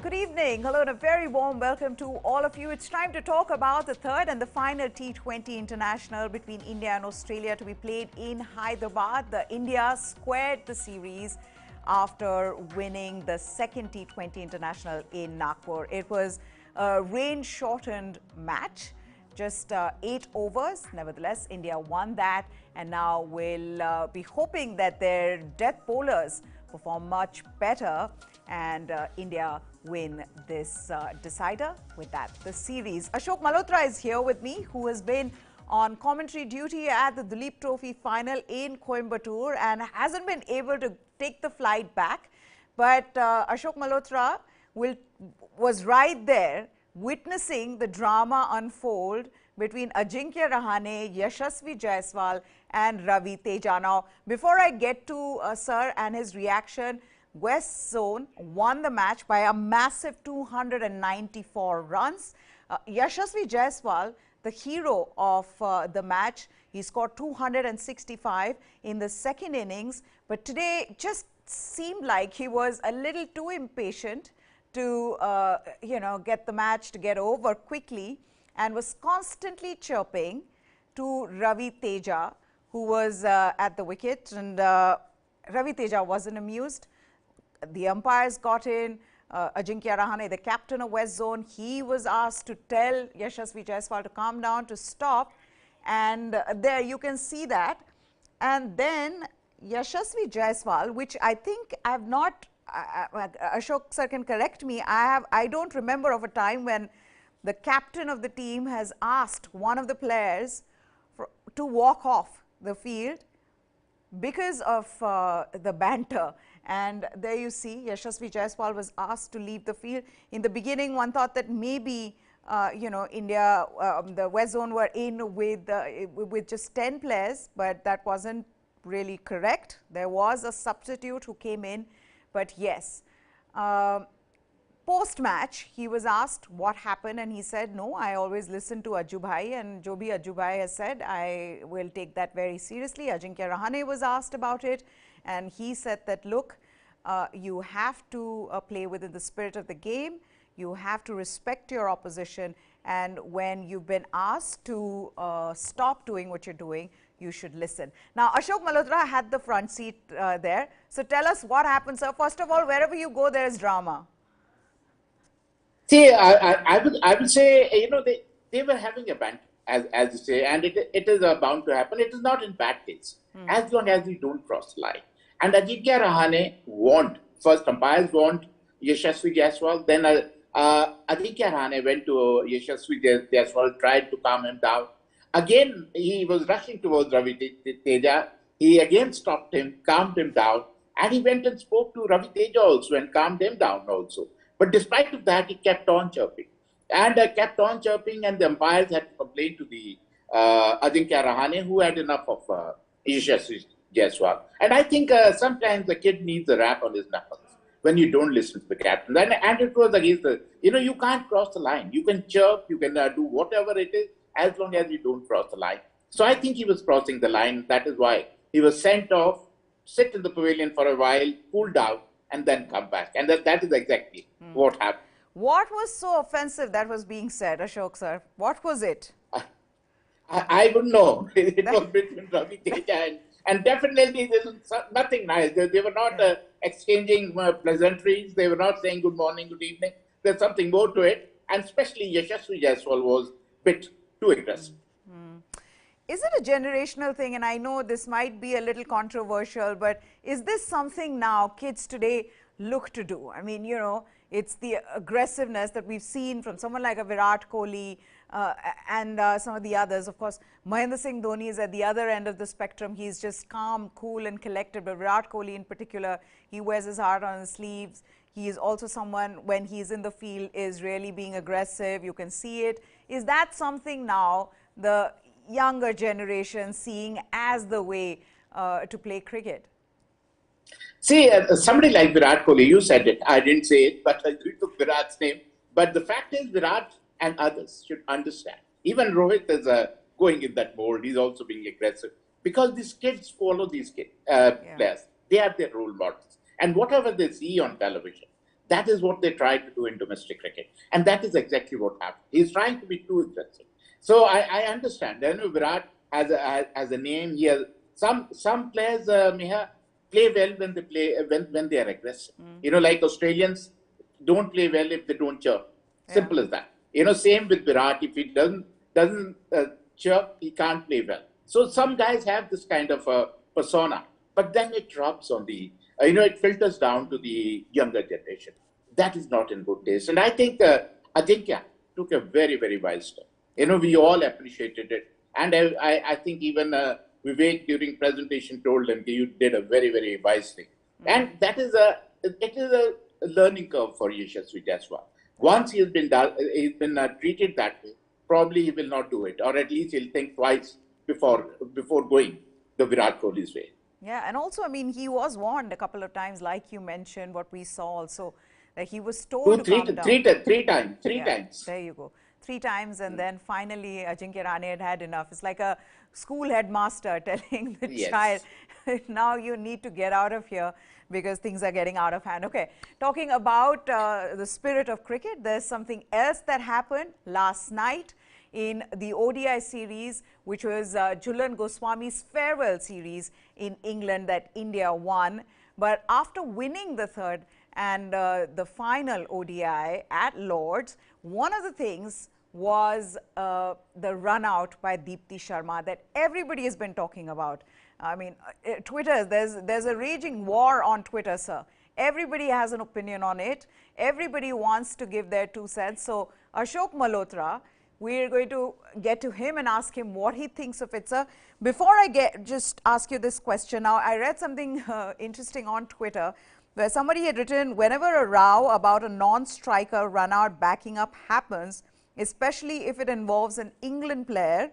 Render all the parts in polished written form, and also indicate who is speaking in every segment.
Speaker 1: Good evening. Hello and a very warm welcome to all of you. It's time to talk about the third and the final T20 International between India and Australia to be played in Hyderabad. The India squared the series after winning the second T20 International in Nagpur. It was a rain-shortened match, just 8 overs. Nevertheless, India won that and now will be hoping that their death bowlers perform much better and India win this decider with that. The series. Ashok Malhotra is here with me, who has been on commentary duty at the Duleep Trophy final in Coimbatore and hasn't been able to take the flight back. But Ashok Malhotra was right there witnessing the drama unfold between Ajinkya Rahane, Yashasvi Jaiswal and Ravi Teja. Now, before I get to Sir and his reaction, West Zone won the match by a massive 294 runs. Yashasvi Jaiswal, the hero of the match, he scored 265 in the second innings. But today just seemed like he was a little too impatient to, get the match to get over quickly and was constantly chirping to Ravi Teja, who was at the wicket. And Ravi Teja wasn't amused. The umpires got in. Ajinkya Rahane, the captain of West Zone, he was asked to tell Yashasvi Jaiswal to calm down, to stop. And there you can see that. And then Yashasvi Jaiswal, which I think I have not, Ashok sir can correct me, I don't remember of a time when the captain of the team has asked one of the players to walk off the field because of the banter. And there you see, Yashasvi Jaiswal was asked to leave the field. In the beginning, one thought that maybe, India, the West Zone were in with just 10 players, but that wasn't really correct. There was a substitute who came in, but yes. Post-match, he was asked what happened and he said, no, I always listen to Ajju Bhai, and jo bhi Ajju Bhai has said, I will take that very seriously. Ajinkya Rahane was asked about it and he said that, look, you have to play within the spirit of the game. You have to respect your opposition, and when you've been asked to stop doing what you're doing, you should listen. Now, Ashok Malhotra had the front seat there. So tell us what happened, sir. First of all, wherever you go, there is drama.
Speaker 2: See, I would say, they were having a banter, as you say, and it is bound to happen. It is not in bad taste, as long as we don't cross the line. And Ajinkya Rahane warned, first umpires warned Yashasvi Jaiswal, then Ajinkya Rahane went to Yashasvi Jaiswal, tried to calm him down. Again, he was rushing towards Ravi Teja. He again stopped him, calmed him down, and he went and spoke to Ravi Teja also and calmed him down also. But despite of that, he kept on chirping. And and the umpires had to complain to the Ajinkya Rahane, who had enough of Yashasvi Jaiswal. And I think sometimes the kid needs a rap on his knuckles when you don't listen to the captain. And it was against you can't cross the line. You can chirp, you can do whatever it is, as long as you don't cross the line. So I think he was crossing the line. That is why he was sent off, sit in the pavilion for a while, cool down, and then come back. And that is exactly what happened.
Speaker 1: What was so offensive that was being said, Ashok sir? What was it?
Speaker 2: I don't know. It was between Ravi Teja and definitely there was nothing nice. They were not exchanging pleasantries. They were not saying good morning, good evening. There's something more to it. And especially Yashasvi Jaiswal was a bit too aggressive.
Speaker 1: Is it a generational thing? And I know this might be a little controversial, but is this something now kids today look to do? I mean, it's the aggressiveness that we've seen from someone like a Virat Kohli and some of the others. Of course, Mahendra Singh Dhoni is at the other end of the spectrum. He's just calm, cool and collected. But Virat Kohli in particular, he wears his heart on his sleeves. He is also someone, when he's in the field, is really being aggressive. You can see it. Is that something now the younger generation seeing as the way to play cricket?
Speaker 2: See, somebody like Virat Kohli, you said it, I didn't say it, but I took Virat's name. But the fact is, Virat and others should understand. Even Rohit is going in that mold. He's also being aggressive. Because these kids follow these players. They are their role models. And whatever they see on television, That is what they try to do in domestic cricket. And that is exactly what happened. He's trying to be too aggressive. So I understand. Then Virat has a name. He has some players, Meha, play well when they play when they are aggressive. Like Australians don't play well if they don't chirp. Simple as that. Same with Virat. If he doesn't chirp, he can't play well. So some guys have this kind of persona, but then it drops on the it filters down to the younger generation. That is not in good taste. And I think Ajinkya took a very, very wise step. We all appreciated it. And I think even Vivek during presentation told him, you did a very, very wise thing. And it is a learning curve for Yashasvi Jaiswal. Once he's been treated that way, probably he will not do it, or at least he'll think twice before going the Virat Kohli's way.
Speaker 1: Yeah, and also, I mean, he was warned a couple of times, like you mentioned, what we saw also, that he was told to calm down.
Speaker 2: Three times.
Speaker 1: There you go. 3 times, and then finally Ajinkya Rahane had enough. It's like a school headmaster telling the child, now you need to get out of here because things are getting out of hand. Okay, talking about the spirit of cricket, there's something else that happened last night in the ODI series, which was Jhulan Goswami's farewell series in England that India won. But after winning the third and the final ODI at Lord's, one of the things was the run out by Deepti Sharma that everybody has been talking about. I mean, Twitter, there's a raging war on Twitter, sir. Everybody has an opinion on it. Everybody wants to give their 2 cents. So Ashok Malhotra, we're going to get to him and ask him what he thinks of it, sir. Before I just ask you this question, now I read something interesting on Twitter where somebody had written, whenever a row about a non-striker run-out backing up happens, especially if it involves an England player,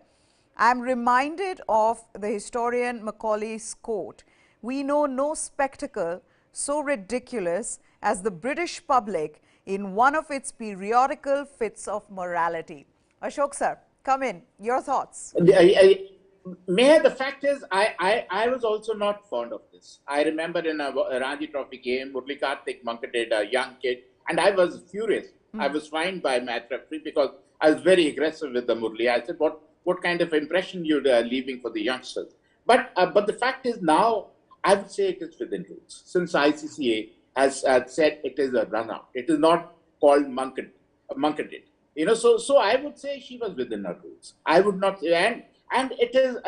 Speaker 1: I'm reminded of the historian Macaulay's quote, "We know no spectacle so ridiculous as the British public in one of its periodical fits of morality." Ashok sir, come in. Your thoughts?
Speaker 2: Meher, the fact is, I was also not fond of this. I remember in a Ranji Trophy game, Murli Karthik Mankaded, a young kid, and I was furious. I was fined by match referee because I was very aggressive with the Murli. I said, what kind of impression you're leaving for the youngsters? But the fact is now, I would say it is within rules. Since ICCA has said it is a run-out. It is not called Mankaded. So I would say she was within her rules. I would not, and it is,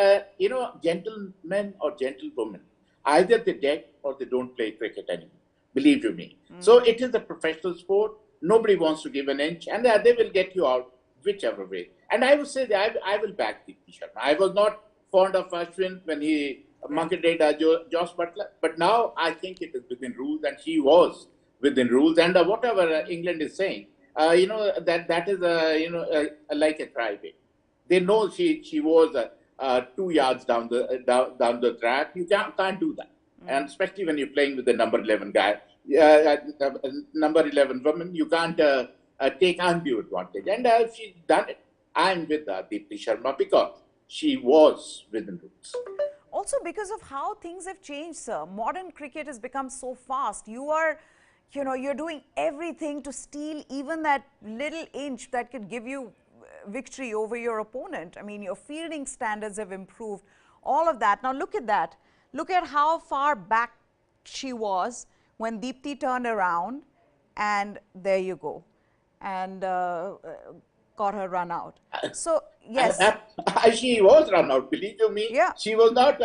Speaker 2: gentlemen or gentlewomen, either they dead or they don't play cricket anymore. Believe you me. So it is a professional sport. Nobody wants to give an inch, and they will get you out whichever way. And I would say that I will back Deepti Sharma. I was not fond of Ashwin when he Mankaded Josh Butler, but now I think it is within rules, and she was within rules. And whatever England is saying, that is like a crybaby. They know she was 2 yards down the track. You can't do that, and especially when you're playing with the number 11 guy, number 11 woman, you can't take undue advantage. And she's done it. I'm with Deepti Sharma because she was within rules.
Speaker 1: Also because of how things have changed, sir. Modern cricket has become so fast. You're doing everything to steal even that little inch that could give you victory over your opponent. I mean, your fielding standards have improved, all of that. Now look at that. Look at how far back she was when Deepti turned around, and there you go, and got her run out. So yes,
Speaker 2: she was run out. Believe you me,
Speaker 1: yeah.
Speaker 2: She was not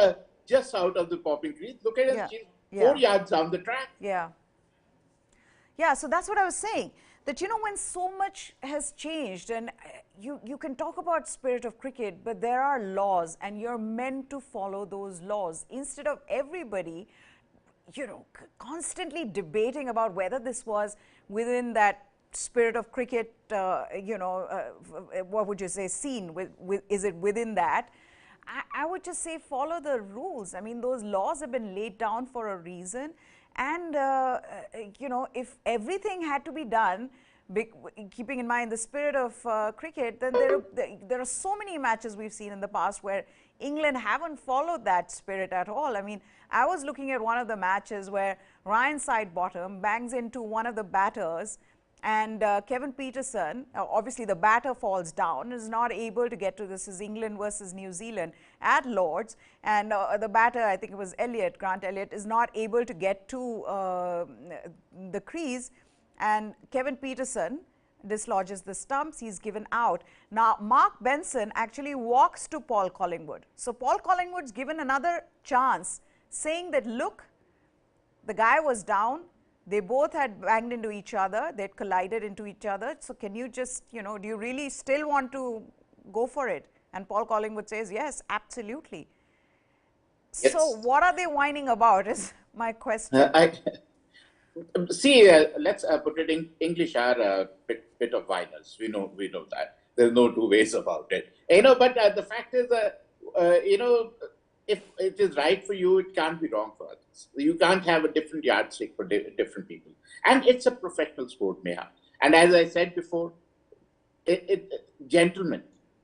Speaker 2: just out of the popping crease. Look at her; she's 4 yards down the track.
Speaker 1: Yeah, so that's what I was saying, that when so much has changed, and you can talk about spirit of cricket, but there are laws and you're meant to follow those laws instead of everybody constantly debating about whether this was within that spirit of cricket, what would you say, scene, is it within that? I would just say follow the rules. I mean, those laws have been laid down for a reason. And, if everything had to be done, keeping in mind the spirit of cricket, then there are so many matches we've seen in the past where England haven't followed that spirit at all. I mean, I was looking at one of the matches where Ryan Sidebottom bangs into one of the batters, and Kevin Peterson, obviously the batter falls down, is not able to get to this. Is England versus New Zealand at Lord's, and the batter, I think it was Grant Elliott, is not able to get to the crease, and Kevin Peterson dislodges the stumps. He's given out. Now, Mark Benson actually walks to Paul Collingwood. So Paul Collingwood's given another chance, saying that, look, the guy was down. They both had banged into each other. They'd collided into each other. So can you just, you know, do you really still want to go for it? And Paul Collingwood says, yes, absolutely. Yes. So what are they whining about is my question.
Speaker 2: See, let's put it in English are a bit of whiners. We know that. There's no two ways about it. You know, but the fact is, you know, if it is right for you, it can't be wrong for others. You can't have a different yardstick for different people. And it's a professional sport, Neha. And as I said before, gentlemen,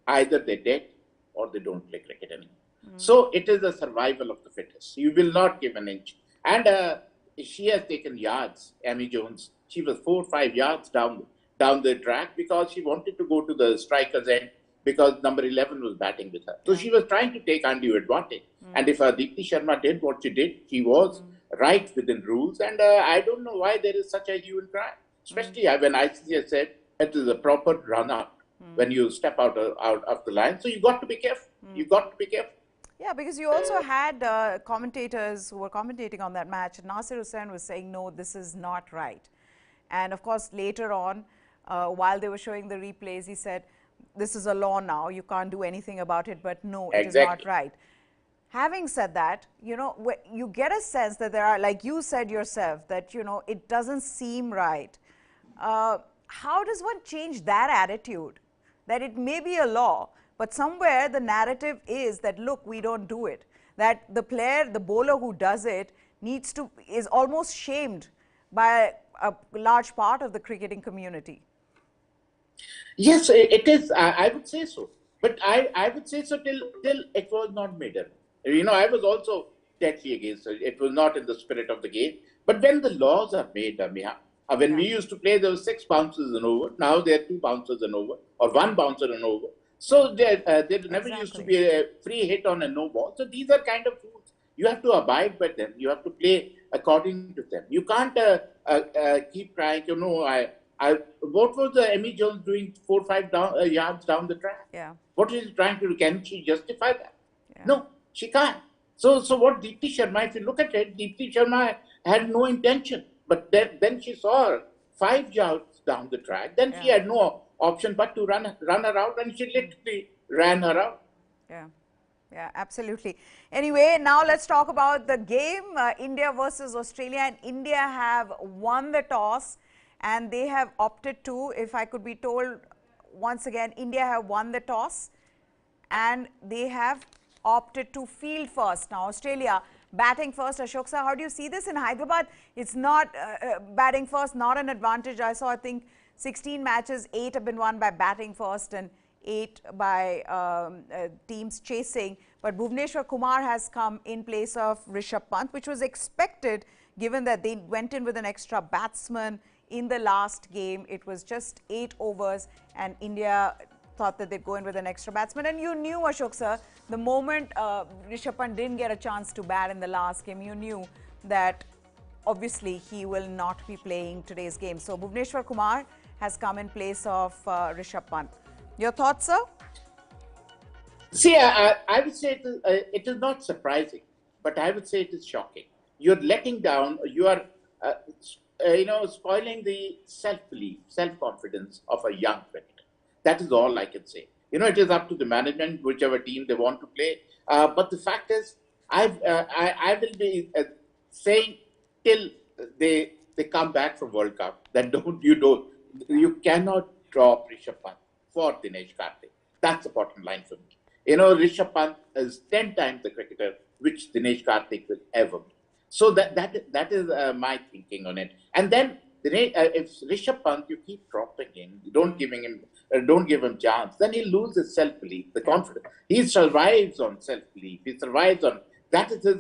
Speaker 2: either they're dead or they don't play cricket anymore. So it is a survival of the fittest. You will not give an inch. And she has taken yards, Amy Jones. She was 4 or 5 yards down the track because she wanted to go to the striker's end because number 11 was batting with her. So she was trying to take undue advantage. And if Deepti Sharma did what she did, she was right within rules. And I don't know why there is such a hue and cry, especially when ICC said it is a proper run-up when you step out of the line. So you got to be careful. You got to be careful.
Speaker 1: Yeah, because you also had commentators who were commentating on that match. Nasir Hussain was saying, no, this is not right. And of course, later on, while they were showing the replays, he said, this is a law now, you can't do anything about it, but no, it is not right. Having said that, you know, you get a sense that there are, like you said yourself, that, you know, it doesn't seem right. How does one change that attitude? That it may be a law, but somewhere the narrative is that, look, we don't do it. That the player, the bowler who does it is almost shamed by a large part of the cricketing community.
Speaker 2: Yes, it is. I would say so. But I would say so till it was not made up. You know, I was also deadly against it. It was not in the spirit of the game. But when the laws are made, Miha, when we used to play, there were 6 bouncers and over. Now there are 2 bouncers and over, or 1 bouncer and over. So there never used to be a free hit on a no ball. So these are kind of rules. You have to abide by them. You have to play according to them. You can't keep trying, you know, what was Amy Jones doing 4 or 5 yards down the track?
Speaker 1: Yeah.
Speaker 2: What is she trying to do? Can she justify that? Yeah. No, she can't. So what Deepti Sharma, if you look at it, Deepti Sharma had no intention. But then she saw her 5 yards down the track. Then she had no option but to run her out, and she literally ran her out.
Speaker 1: Yeah. Yeah, absolutely. Anyway, now let's talk about the game, India versus Australia. And India have won the toss. And they have opted to, if I could be told once again, India have won the toss and they have opted to field first. Now, Australia batting first. Ashok sir, how do you see this in Hyderabad? It's not batting first, not an advantage. I saw, I think, 16 matches, 8 have been won by batting first and 8 by teams chasing. But Bhuvneshwar Kumar has come in place of Rishabh Pant, which was expected given that they went in with an extra batsman. In the last game, it was just 8 overs and India thought that they'd go in with an extra batsman. And you knew, Ashok sir, the moment Rishabh Pant didn't get a chance to bat in the last game, you knew that obviously he will not be playing today's game. So Bhuvneshwar Kumar has come in place of Rishabh Pant. Your thoughts, sir?
Speaker 2: See, I would say it is not surprising, but I would say it is shocking. You're letting down, you are you know, spoiling the self-belief, self-confidence of a young cricketer. That is all I can say. You know, it is up to the management, whichever team they want to play. But the fact is, I will be saying till they come back from World Cup that you cannot drop Rishabh Pant for Dinesh Karthik. That's the bottom line for me. You know, Rishabh Pant is 10 times the cricketer which Dinesh Karthik will ever be. So that is my thinking on it. And then if Rishabh Pant, you keep dropping him, you don't give him chance, then he loses self-belief, the confidence. He survives on self-belief. He survives on, that is his,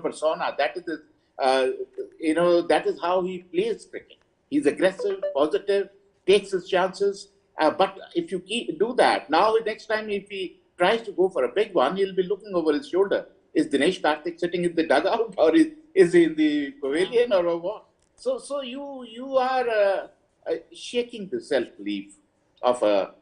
Speaker 2: persona. That is his, that is how he plays cricket. He's aggressive, positive, takes his chances. But if you do that, now next time if he tries to go for a big one, he'll be looking over his shoulder. Is Dinesh Karthik sitting in the dugout, or is he in the pavilion, or what? So you are shaking the self-belief of a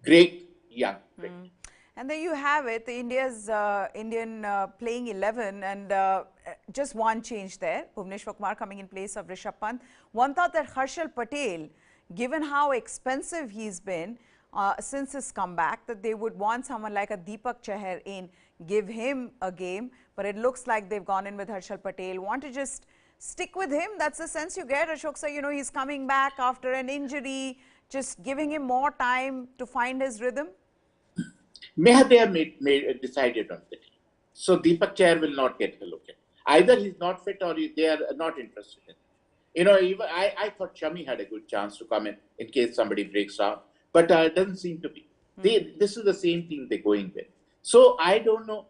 Speaker 2: great young cricketer.
Speaker 1: And there you have it, the Indian playing 11, and just one change there. Bhuvneshwar Kumar coming in place of Rishabh Pant. One thought that Akshar Patel, given how expensive he's been since his comeback, that they would want someone like a Deepak Chahar in, give him a game. But it looks like they've gone in with Akshar Patel. Want to just stick with him? That's the sense you get, Ashok sir. You know, he's coming back after an injury, just giving him more time to find his rhythm.
Speaker 2: May they have decided on the team. So Deepak Chahar will not get a look at. Either he's not fit or they are not interested in. You know, even I thought Shami had a good chance to come in case somebody breaks out, but it doesn't seem to be. This is the same team they're going with. So I don't know,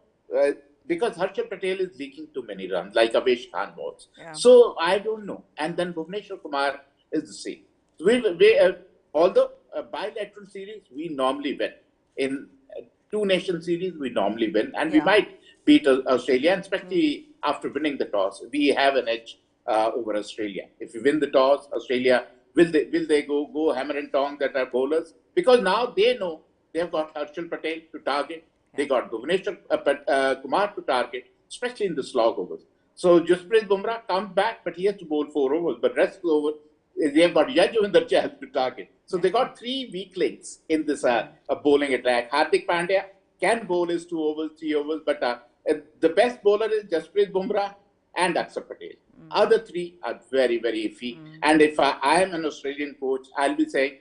Speaker 2: because Akshar Patel is leaking too many runs, like Avesh Khan was. Yeah. So I don't know. And then Bhuvneshwar Kumar is the same. Although a bilateral series, we normally win. In two nation series, we normally win. And we might beat Australia, and especially after winning the toss. We have an edge over Australia. If we win the toss, Australia, will they go hammer and tongs at our bowlers? Because now they know they've got Akshar Patel to target. They got Bhuvneshwar Kumar to target, especially in the slog overs. So Jasprit Bumrah comes back, but he has to bowl 4 overs. But rest of the over, they've got Yajuvinder Chahal to target. So they got 3 weak links in this bowling attack. Hardik Pandya can bowl his 2 overs, 3 overs, but the best bowler is Jasprit Bumrah and Akshar Patel. Other 3 are very, very iffy. And if I am an Australian coach, I'll be saying,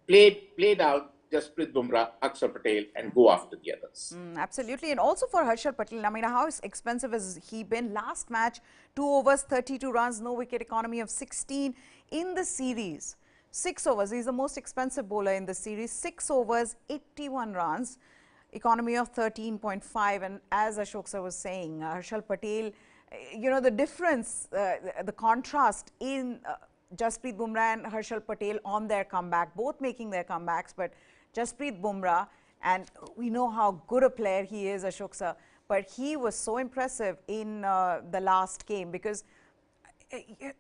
Speaker 2: play down Jasprit Bumrah, Akshar Patel, and go after the others.
Speaker 1: Absolutely. And also for Akshar Patel, I mean, how expensive has he been? Last match, 2 overs, 32 runs, no wicket economy of 16 in the series. 6 overs, he's the most expensive bowler in the series. 6 overs, 81 runs, economy of 13.5. And as Ashok sir was saying, Akshar Patel, you know, the difference, the contrast in Jasprit Bumrah and Akshar Patel on their comeback, both making their comebacks, but Jasprit Bumrah, and we know how good a player he is, Ashok sir, but he was so impressive in the last game, because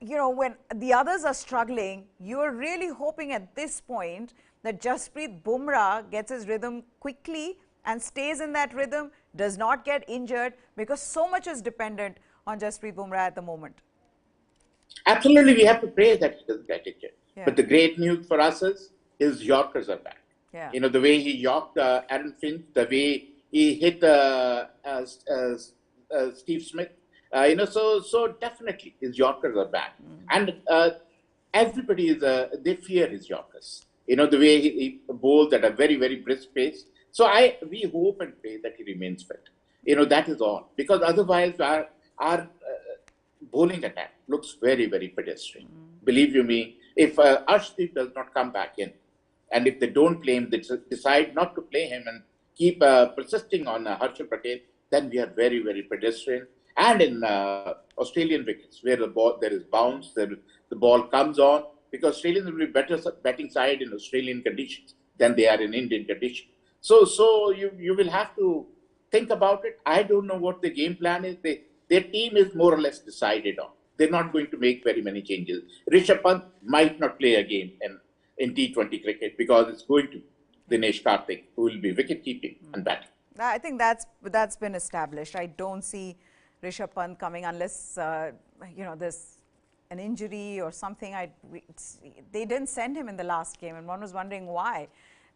Speaker 1: you know, when the others are struggling, you're really hoping at this point that Jasprit Bumrah gets his rhythm quickly and stays in that rhythm, does not get injured, because so much is dependent on Jasprit Bumrah at the moment.
Speaker 2: Absolutely, we have to pray that he doesn't get injured. But the great news for us is his Yorkers are back. You know, the way he Yorked Aaron Finch, the way he hit Steve Smith, you know, so definitely his Yorkers are back. And everybody is, they fear his Yorkers. You know, the way he bowls at a very, very brisk pace. So we hope and pray that he remains fit. You know, that is all. Because otherwise our bowling attack looks very, very pedestrian. Believe you me, if Arshdeep does not come back in, and if they don't play him, they decide not to play him and keep persisting on Akshar Patel, then we are very, very pedestrian. And in Australian wickets, where there is bounce, the ball comes on, because Australians will be better batting side in Australian conditions than they are in Indian conditions. So you will have to think about it. I don't know what the game plan is. Their team is more or less decided on. They're not going to make very many changes. Rishabh Pant might not play a game in T20 cricket, because it's going to Dinesh Karthik, who will be wicket keeping and batting.
Speaker 1: I think that's been established. I don't see Rishabh Pant coming unless you know, there's an injury or something. They didn't send him in the last game, and one was wondering why.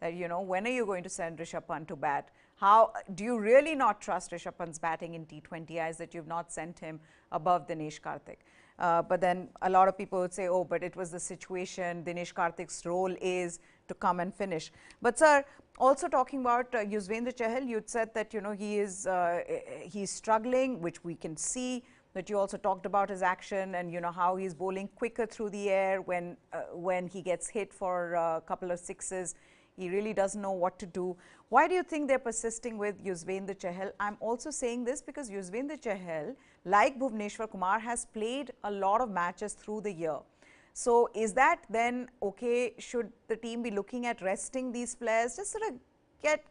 Speaker 1: You know, when are you going to send Rishabh Pant to bat? How do you really not trust Rishabh Pant's batting in T20Is that you've not sent him above Dinesh Karthik? But then a lot of people would say, oh, but it was the situation. Dinesh Karthik's role is to come and finish. But sir, also talking about Yuzvendra Chahal, you'd said that, you know, he's struggling, which we can see. But you also talked about his action and, how he's bowling quicker through the air when he gets hit for a couple of sixes. He really doesn't know what to do. Why do you think they're persisting with Yuzvendra Chahal? I'm also saying this because Yuzvendra Chahal, like Bhuvneshwar Kumar, has played a lot of matches through the year. So is that then okay? Should the team be looking at resting these players, just sort of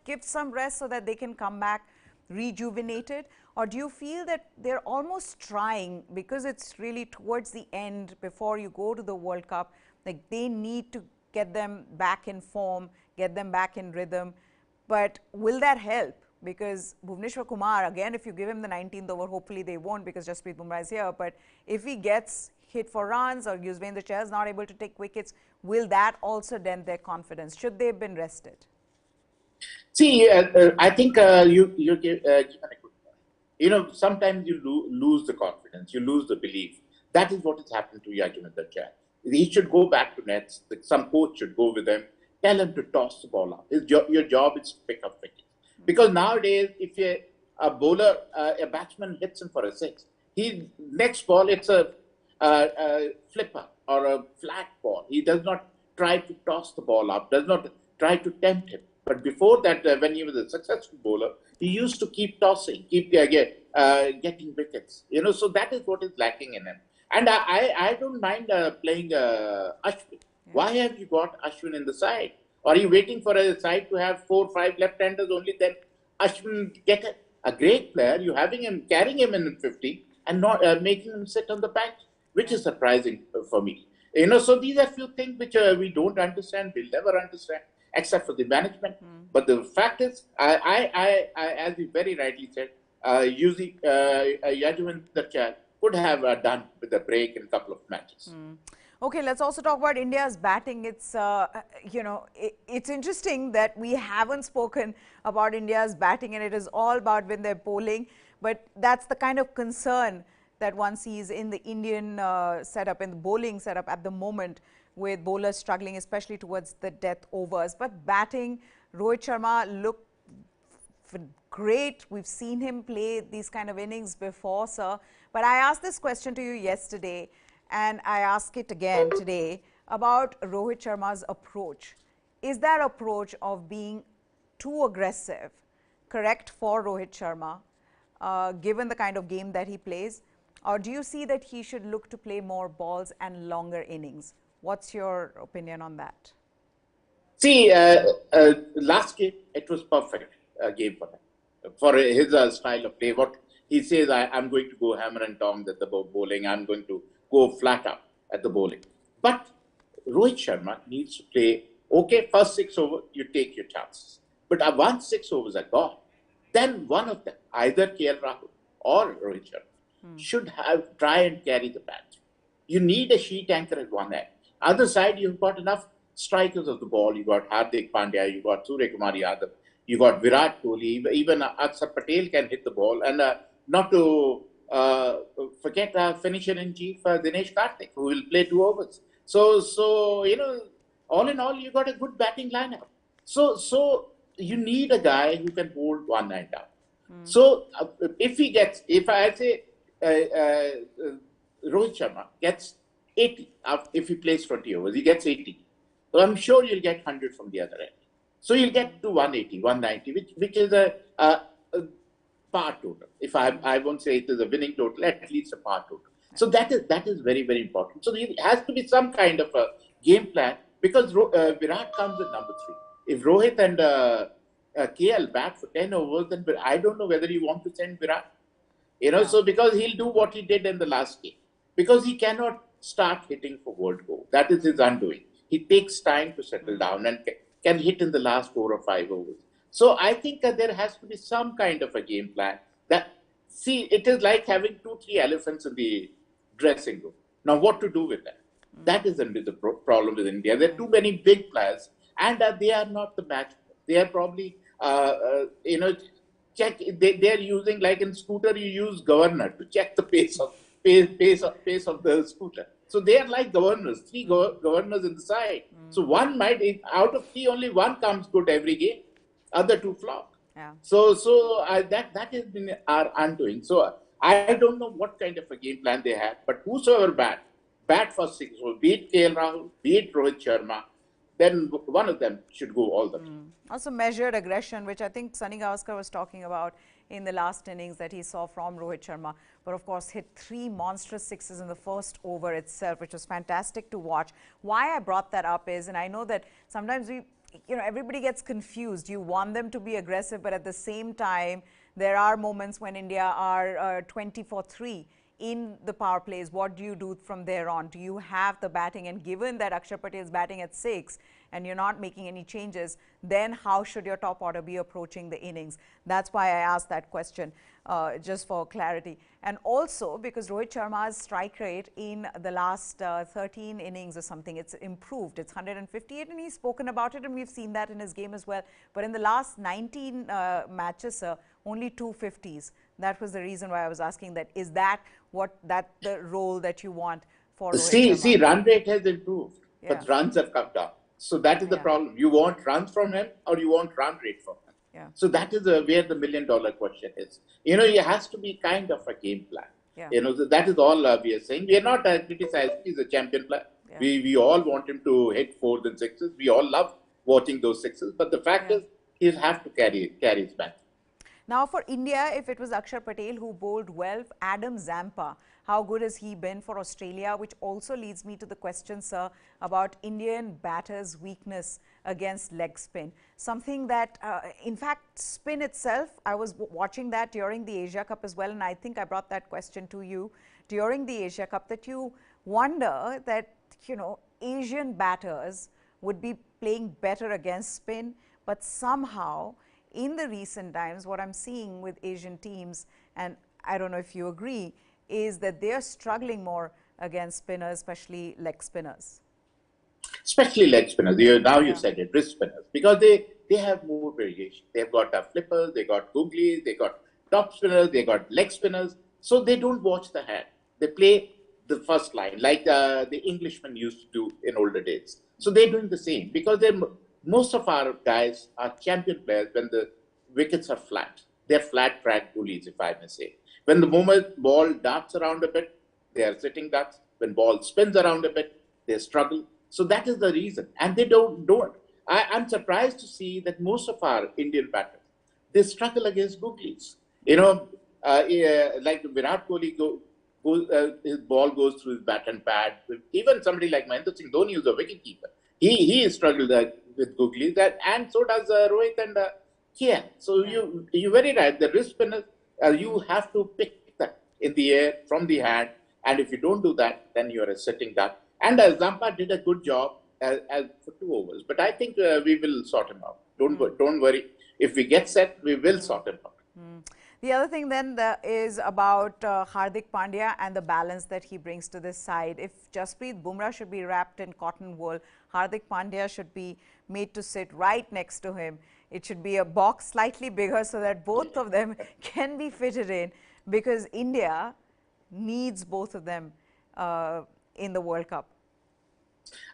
Speaker 1: give some rest so that they can come back rejuvenated? Or do you feel that they're almost trying, because it's really towards the end before you go to the World Cup, like they need to get them back in form, get them back in rhythm? But will that help? Because Bhuvneshwar Kumar, again, if you give him the 19th over, hopefully they won't because Jasprit Bumrah is here. But if he gets hit for runs or Yuzvendra Chahal is not able to take wickets, will that also dent their confidence? Should they have been rested?
Speaker 2: See, I think you give a good point. Sometimes you lose the confidence, you lose the belief. That is what has happened to Yuzvendra Chahal. He should go back to nets. Some coach should go with him, tell him to toss the ball up. Your job is to pick up wickets. Because nowadays, if a bowler, a batsman hits him for a six, next ball it's a flipper or a flat ball. He does not try to toss the ball up, does not try to tempt him. But before that, when he was a successful bowler, he used to keep tossing, keep getting wickets. So that is what is lacking in him. And I don't mind playing Ashwin. Why have you got Ashwin in the side? Or are you waiting for a side to have 4 or 5 left-handers only? Then Ashwin get a great player. You carrying him in 50 and not making him sit on the bench, which is surprising for me. So these are few things which we don't understand. We'll never understand, except for the management. But the fact is, I as you very rightly said, Yuzvendra Chahal could have done with a break in a couple of matches.
Speaker 1: Okay, let's also talk about India's batting. It's, it's interesting that we haven't spoken about India's batting and it is all about when they're bowling. But that's the kind of concern that one sees in the Indian setup, in the bowling setup at the moment, with bowlers struggling, especially towards the death overs. But batting, Rohit Sharma looked great. We've seen him play these kind of innings before, sir. But I asked this question to you yesterday, and I ask it again today about Rohit Sharma's approach. Is that approach of being too aggressive correct for Rohit Sharma, given the kind of game that he plays? Or do you see that he should look to play more balls and longer innings? What's your opinion on that?
Speaker 2: See, last game, it was perfect game for him, for his style of play. What he says, I'm going to go hammer and tongs at the bowling. I'm going to go flat up at the bowling. But Rohit Sharma needs to play, okay, first 6 overs, you take your chances. But once 6 overs are gone, then one of them, either KL Rahul or Rohit Sharma, should try and carry the batch. You need a sheet anchor at one end. Other side, you've got enough strikers of the ball. You've got Hardik Pandya, you've got Surya Kumar Yadav, you've got Virat Kohli, even Akshar Patel can hit the ball. And not to forget finisher in chief Dinesh Karthik, who will play 2 overs. So all in all, you got a good batting lineup. So you need a guy who can hold one hand down. So if I say Rohit Sharma gets 80, if he plays 20 overs, he gets 80. So I'm sure you'll get 100 from the other end. So you'll get to 180, 190, which is a par total. If I won't say it is a winning total, at least a par total. So that is very, very important. So there has to be some kind of a game plan, because Virat comes at number 3. If Rohit and KL bat for 10 overs, then I don't know whether you want to send Virat. So because he'll do what he did in the last game. Because he cannot start hitting for World Cup. That is his undoing. He takes time to settle down and can hit in the last 4 or 5 overs. So I think there has to be some kind of a game plan. It is like having 2, 3 elephants in the dressing room. Now, what to do with that? That is the problem with India. There are too many big players, and they are not the match. They are probably, they are using, like in scooter, you use governor to check the pace of the scooter. So they are like governors, 3 governors in the side. So one might, out of 3, only one comes good every game. Other 2 flop.
Speaker 1: Yeah.
Speaker 2: So that has been our undoing. So I don't know what kind of a game plan they had, but whosoever bat for six, so be it KL Rahul, be it Rohit Sharma, then one of them should go all the way.
Speaker 1: Also measured aggression, which I think Sunny Gavaskar was talking about in the last innings that he saw from Rohit Sharma. But of course, hit 3 monstrous sixes in the first over itself, which was fantastic to watch. Why I brought that up is, and I know that sometimes everybody gets confused. You want them to be aggressive, but at the same time, there are moments when India are 20 for 3 in the power plays. What do you do from there on? Do you have the batting? And given that Akshar Patel is batting at 6 and you're not making any changes, then how should your top order be approaching the innings? That's why I asked that question, just for clarity. And also because Rohit Sharma's strike rate in the last 13 innings or something, it's improved. It's 158, and he's spoken about it, and we've seen that in his game as well. But in the last 19 matches, only 250s. That was the reason why I was asking that. Is that the role that you want for Rohit Sharma?
Speaker 2: See, run rate has improved, but runs have come down. So that is the problem. You want runs from him, or you want run rate from him.
Speaker 1: Yeah.
Speaker 2: So that is where the $1 million question is. It has to be kind of a game plan.
Speaker 1: Yeah.
Speaker 2: So that is all we are saying. We are not criticizing. He's a champion player.
Speaker 1: Yeah.
Speaker 2: We all want him to hit 4s and 6s. We all love watching those 6s. But the fact is, he'll have to carry his bat.
Speaker 1: Now for India, if it was Akshar Patel who bowled well, Adam Zampa, how good has he been for Australia? Which also leads me to the question, sir, about Indian batters' weakness against leg spin. Something that, in fact, spin itself, I was watching that during the Asia Cup as well, and I think I brought that question to you during the Asia Cup, that you wonder that, Asian batters would be playing better against spin, but somehow in the recent times, what I'm seeing with Asian teams, and I don't know if you agree, is that they're struggling more against spinners, especially leg spinners.
Speaker 2: Especially leg spinners. You said it, wrist spinners, because they have more variation. They've got flippers, they got googlies, they got top spinners, they got leg spinners. So they don't watch the hand. They play the first line like the Englishmen used to do in older days. So they're doing the same, because most of our guys are champion players when the wickets are flat. They're flat track bullies, if I may say. When the moment ball darts around a bit, they are sitting ducks. When ball spins around a bit, they struggle. So that is the reason. And they don't. I'm surprised to see that most of our Indian batters, they struggle against googlies. Like Virat Kohli, his ball goes through his bat and pad. Even somebody like Mahendra Singh Dhoni, who's a wicketkeeper, he struggled with googlies, and so does Rohit and KL. So you're very right. The wrist spinners, you have to pick that in the air from the hand, and if you don't do that, then you're a sitting duck. And Zampa did a good job for 2 overs, but I think we will sort him out. Don't worry. If we get set, we will sort him out.
Speaker 1: The other thing then is about Hardik Pandya and the balance that he brings to this side. If Jasprit Bumrah should be wrapped in cotton wool, Hardik Pandya should be made to sit right next to him. It should be a box slightly bigger so that both of them can be fitted in, because India needs both of them in the World Cup.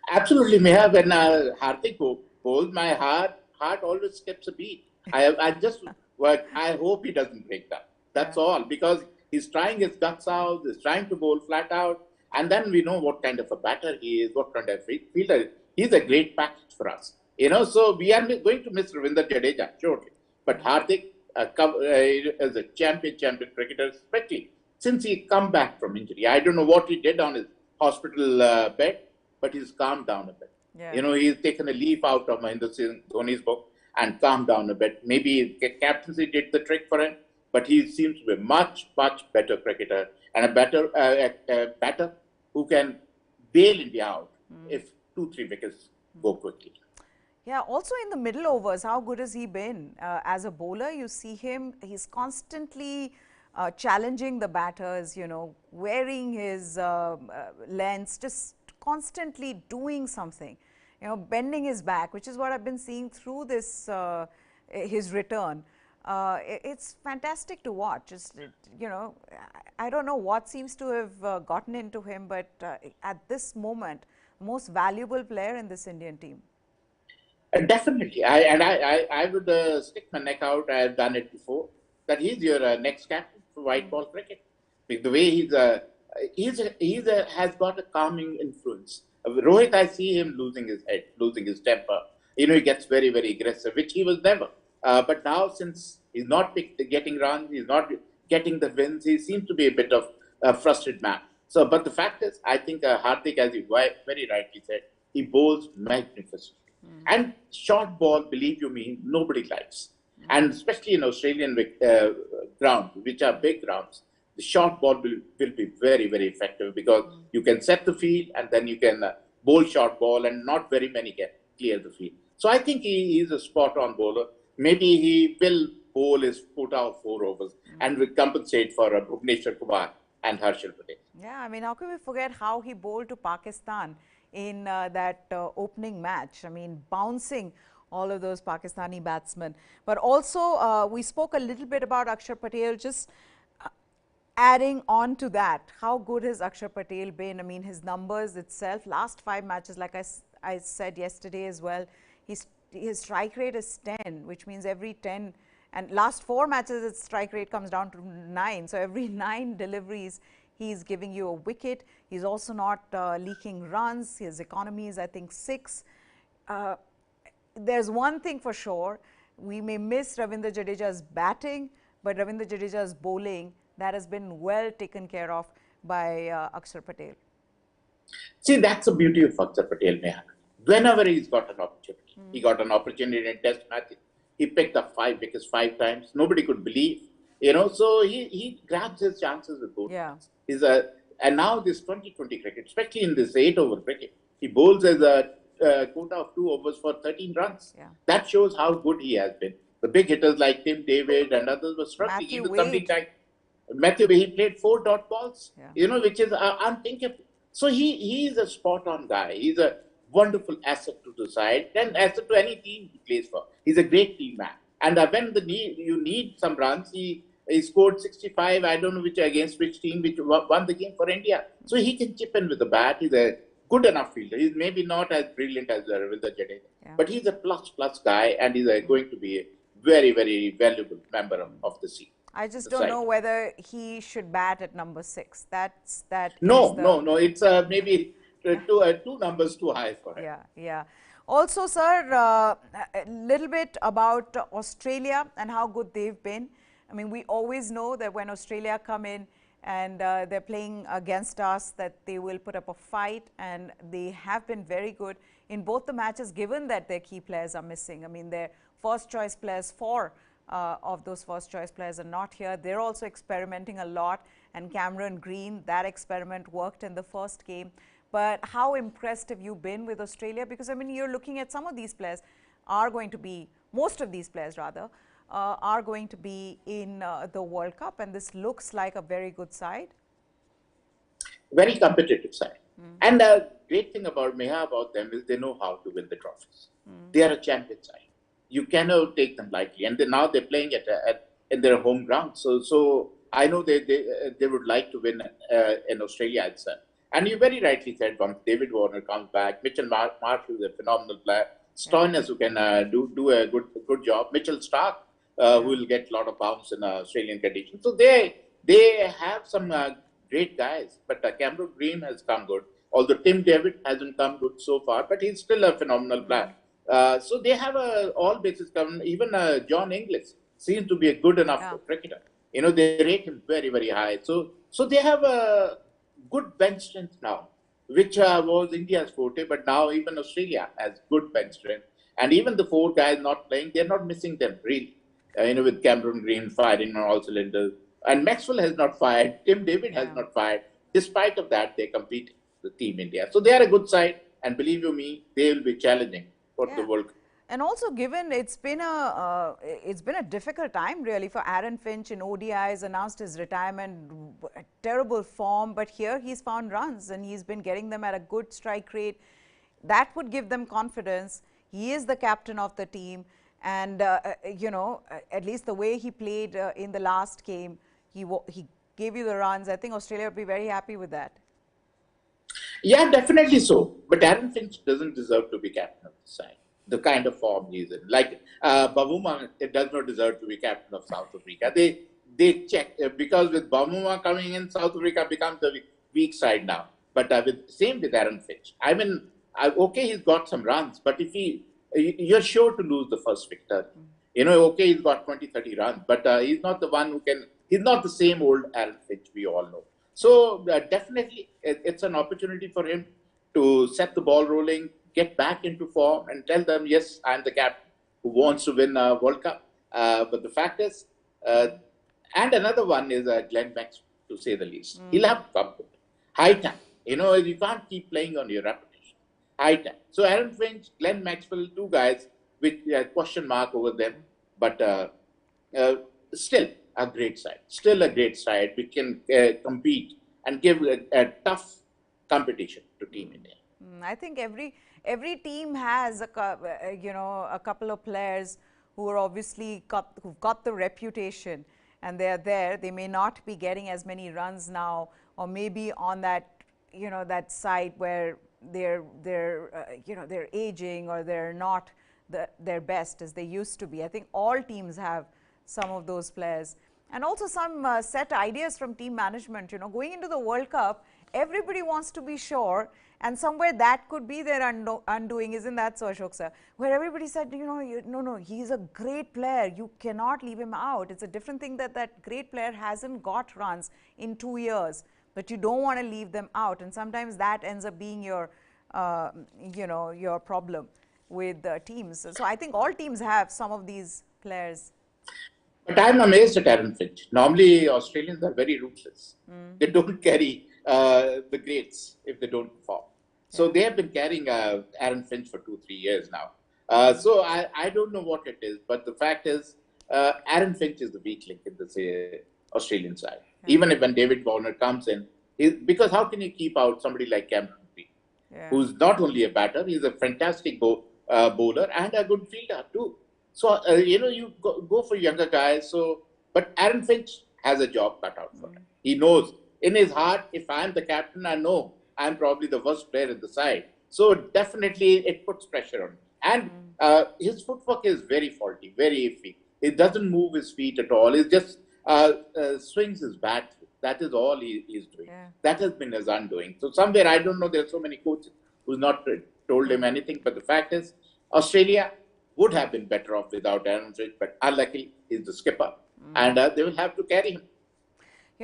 Speaker 2: Absolutely, Meha. When Hardik bowls, my heart always skips a beat. I hope he doesn't break that. That's all, because he's trying his guts out, he's trying to bowl flat out, and then we know what kind of a batter he is, what kind of fielder. He's a great package for us. So we are going to miss Ravindra Jadeja shortly. But Hardik is a champion cricketer, especially since he come back from injury. I don't know what he did on his hospital bed, but he's calmed down a bit.
Speaker 1: Yeah.
Speaker 2: He's taken a leaf out of Mahendra Singh Dhoni's book and calmed down a bit. Maybe captaincy did the trick for him, but he seems to be a much better cricketer, and a batter who can bail India out if 2-3 wickets go quickly.
Speaker 1: Yeah, also in the middle overs, how good has he been? As a bowler, you see him, he's constantly challenging the batters, wearing his lengths, just constantly doing something, bending his back, which is what I've been seeing through this, his return. It's fantastic to watch. I don't know what seems to have gotten into him, but at this moment, most valuable player in this Indian team.
Speaker 2: Definitely. I would stick my neck out. I have done it before. That he's your next captain for white ball cricket. The way has got a calming influence. Rohit, I see him losing his head, losing his temper. He gets very, very aggressive, which he was never. But now, since he's not getting runs, he's not getting the wins, he seems to be a bit of a frustrated man. So, but the fact is, I think Hardik, as you very rightly said, he bowls magnificently. And short ball, believe you me, nobody likes. And especially in Australian grounds, which are big grounds, the short ball will be very, very effective because you can set the field and then you can bowl short ball and not very many can clear the field. So I think he is a spot-on bowler. Maybe he will bowl his put out 4 overs and will compensate for Bhuvneshwar Kumar and Akshar Patel.
Speaker 1: Yeah, I mean, how can we forget how he bowled to Pakistan in that opening match? I mean, bouncing all of those Pakistani batsmen. But also, we spoke a little bit about Akshar Patel. Just adding on to that, how good has Akshar Patel been? I mean, his numbers itself, last 5 matches, like I said yesterday as well, his strike rate is 10, which means every 10, and last 4 matches, its strike rate comes down to 9. So every 9 deliveries, he's giving you a wicket. He's also not leaking runs. His economy is, I think, 6. There's one thing for sure, we may miss Ravindra Jadeja's batting, but Ravindra Jadeja's bowling, that has been well taken care of by Akshar Patel.
Speaker 2: See, that's the beauty of Akshar Patel, Neha. Whenever he's got an opportunity, he got an opportunity in test matches, he picked up 5 wickets 5 times. Nobody could believe, so he grabs his chances with both hands. And now this 2020 cricket, especially in this 8-over cricket, he bowls as a quota of 2 overs for 13 runs. Yeah. That shows how good he has been. The big hitters like Tim David and others were struggling. Matthew Wade, he played 4 dot balls, which is unthinkable. So he is a spot-on guy. He's a wonderful asset to the side and asset to any team he plays for. He's a great team man. And when you need some runs, he scored 65, I don't know against which team, which won the game for India. So he can chip in with the bat. He's a good enough fielder. He's maybe not as brilliant as Ravindra Jadeja, but he's a plus guy, and he's going to be a very, very valuable member of the team.
Speaker 1: I just don't know whether he should bat at number 6.
Speaker 2: No. It's maybe 2 numbers too high for him.
Speaker 1: Yeah. Also, sir, a little bit about Australia and how good they've been. I mean, we always know that when Australia come in and they're playing against us, that they will put up a fight, and they have been very good in both the matches, given that their key players are missing. I mean, their first choice players, 4 of those first choice players are not here. They're also experimenting a lot, and Cameron Green, that experiment worked in the first game. But how impressed have you been with Australia? Because, I mean, you're looking at some of these players are going to be, most of these players rather, are going to be in the World Cup, and this looks like a very good side.
Speaker 2: Very competitive side. And the great thing about them is they know how to win the trophies. They are a champion side. You cannot take them lightly, and now they're playing in their home ground. So I know they would like to win in Australia itself. And you very rightly said, once David Warner comes back, Mitchell Marsh is a phenomenal player. Stoinis, who can do a good job. Mitchell Starc, who will get a lot of bounce in Australian conditions. So they have some great guys, but Cameron Green has come good. Although Tim David hasn't come good so far, but he's still a phenomenal player. So they have all bases covered. Even John Inglis seems to be a good enough cricketer. They rate him very, very high. So they have a good bench strength now, which was India's forte, but now even Australia has good bench strength. And even the 4 guys not playing, they're not missing them really. With Cameron Green firing on all cylinders. And Maxwell has not fired. Tim David has not fired. Despite of that, they compete with Team India. So they are a good side. And believe you me, they will be challenging for the World Cup.
Speaker 1: And also, given it's been a difficult time really for Aaron Finch in ODIs, announced his retirement, terrible form, but here he's found runs and he's been getting them at a good strike rate. That would give them confidence. He is the captain of the team, and at least the way he played in the last game, he gave you the runs. I think Australia would be very happy with that.
Speaker 2: Yeah, definitely so. But Aaron Finch doesn't deserve to be captain of the side. The kind of form he's in. Like Bavuma, it does not deserve to be captain of South Africa. they check because with Baumuma coming in, South Africa becomes the weak side now. But same with Aaron Finch. I mean, okay, he's got some runs, but if you're sure to lose the first victory. Okay, he's got 20, 30 runs, but he's not the one who can. He's not the same old Aaron Finch we all know. So definitely, it's an opportunity for him to set the ball rolling, get back into form, and tell them, yes, I'm the captain who wants to win a World Cup. But the fact is, and another one is Glenn Maxwell, to say the least. He'll have to come to it. High time. You can't keep playing on your reputation. High time. So Aaron Finch, Glenn Maxwell, two guys with a question mark over them, but still a great side. Still a great side. We can compete and give a tough competition to Team India.
Speaker 1: I think every team has a couple of players who are obviously who've got the reputation, and they're there. They may not be getting as many runs now, or maybe on that that side where they're aging, or they're not their best as they used to be. I think all teams have some of those players, and also some set ideas from team management. Going into the World Cup, everybody wants to be sure, and somewhere that could be their undoing, isn't that so, Ashok sir? Where everybody said, no, he's a great player. You cannot leave him out. It's a different thing that great player hasn't got runs in 2 years, but you don't want to leave them out, and sometimes that ends up being your, your problem with teams. So I think all teams have some of these players.
Speaker 2: But I'm amazed at Aaron Finch. Normally, Australians are very ruthless. They don't carry the greats if they don't perform. So they have been carrying Aaron Finch for 2-3 years now. So I don't know what it is, but the fact is, Aaron Finch is the weak link in the Australian side. Even if when David Warner comes in, because how can you keep out somebody like Cameron Green, who's not only a batter, he's a fantastic bowler and a good fielder too. So, you go for younger guys. So, but Aaron Finch has a job cut out for him. He knows in his heart, if I'm the captain, I know I'm probably the worst player in the side. So definitely it puts pressure on him. And his footwork is very faulty, very iffy. It doesn't move his feet at all. It just swings his bat. That is all he is doing. That has been his undoing. So somewhere, I don't know, there are so many coaches who's not told him anything. But the fact is, Australia would have been better off without Aaron Finch, but unluckily, he's the skipper. And they will have to carry him.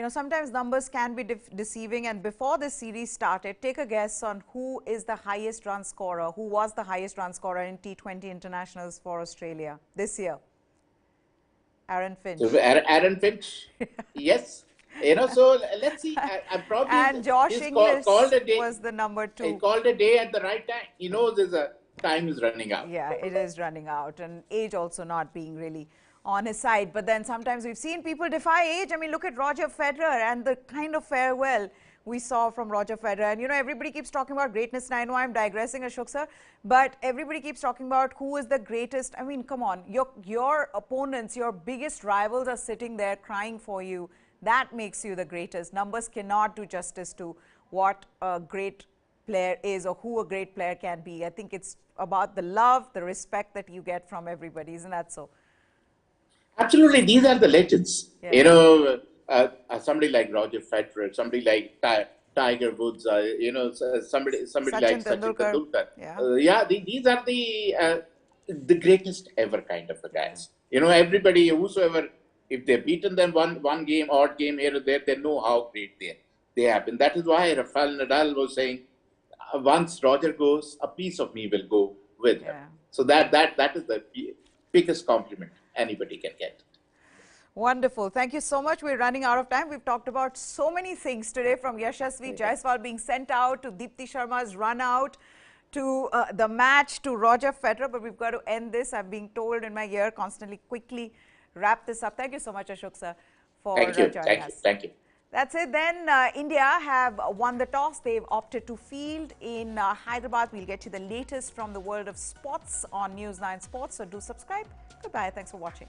Speaker 1: Sometimes numbers can be deceiving, and before this series started, take a guess on who is the highest run scorer, who was the highest run scorer in T20 internationals for Australia this year. Aaron Finch.
Speaker 2: So Aaron Finch, yes. So let's see. Probably
Speaker 1: and Josh Inglis was the number 2.
Speaker 2: He called a day at the right time. He knows time is running out.
Speaker 1: Yeah, it is running out, and age also not being really on his side. But then sometimes we've seen people defy age. I mean, look at Roger Federer and the kind of farewell we saw from Roger Federer. And, everybody keeps talking about greatness. And I know I'm digressing, Ashok sir, but everybody keeps talking about who is the greatest. I mean, come on, your opponents, your biggest rivals are sitting there crying for you. That makes you the greatest. Numbers cannot do justice to what a great player is or who a great player can be. I think it's about the love, the respect that you get from everybody. Isn't that so?
Speaker 2: Absolutely. These are the legends. Somebody like Roger Federer, somebody like Tiger Woods, somebody
Speaker 1: Sachin
Speaker 2: like
Speaker 1: Tendulkar.
Speaker 2: Sachin Tendulkar. These are the greatest ever kind of the guys. Everybody, whosoever, if they've beaten them one game, odd game here or there, they know how great they have been. That is why Rafael Nadal was saying, once Roger goes, a piece of me will go with him. So that is the biggest compliment anybody can get.
Speaker 1: Wonderful. Thank you so much. We're running out of time. We've talked about so many things today, from Yashasvi Jaiswal being sent out to Deepti Sharma's run out to the match to Roger Federer. But we've got to end this. I'm being told in my ear constantly, quickly wrap this up. Thank you so much, Ashok sir, for joining us.
Speaker 2: Thank you.
Speaker 1: That's it then. India have won the toss. They've opted to field in Hyderabad. We'll get you the latest from the world of sports on News9 Sports. So do subscribe. Goodbye. Thanks for watching.